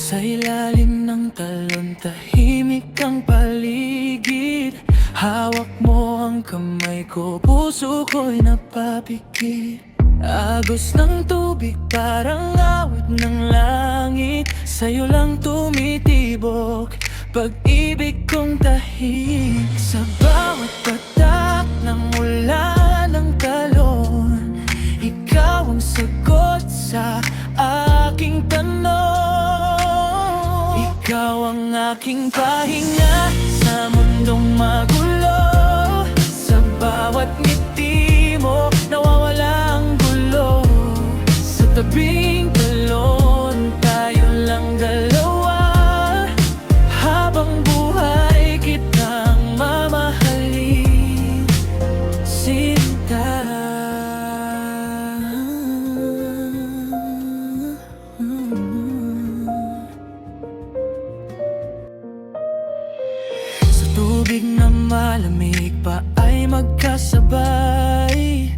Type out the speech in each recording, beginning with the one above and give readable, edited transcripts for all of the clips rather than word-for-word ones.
Sa ilalim ng talon, tahimik ang paligid. Hawak mo ang kamay ko, puso ko'y napapikit. Agos ng tubig, parang awit ng langit. Sa'yo lang tumitibok, pag-ibig kong tahig. Sa bawat patak ng ulan ng talon, ikaw ang sagot sa aking tanong. Ikaw ang aking pahinga sa mundong magulo. Sa bawat ngiti mo, nawawala ang gulo. Sa tabing talon, tayo lang dalawa. Habang buhay kitang mamahalin, sinta. Sa tubig na malamig pa ay magkasabay.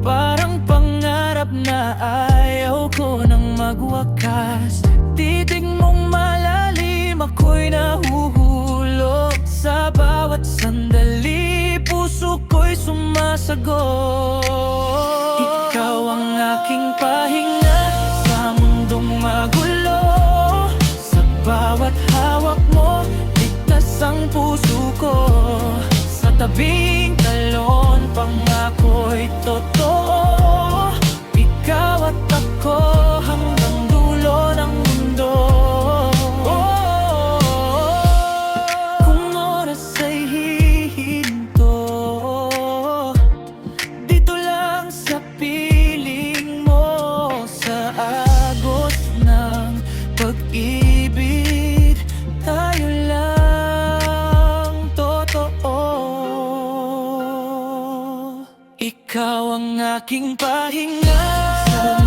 Parang pangarap na ayaw ko nang magwakas. Titig mong malalim, ako'y nahuhulog. Sa bawat sandali, puso ko'y sumasagot. Ikaw ang aking pahinga sa mundong magulo. Sa bawat hawak mo, ligtas ang puso ko. Sa tabing talon, pangako'y totoo. Ikaw at ako hanggang dulo ng mundo. Kung oras ay hihinto, dito lang sa piling mo. Sa agos ng pag-ibig, tayo lang totoo. Ikaw ang aking pahinga sa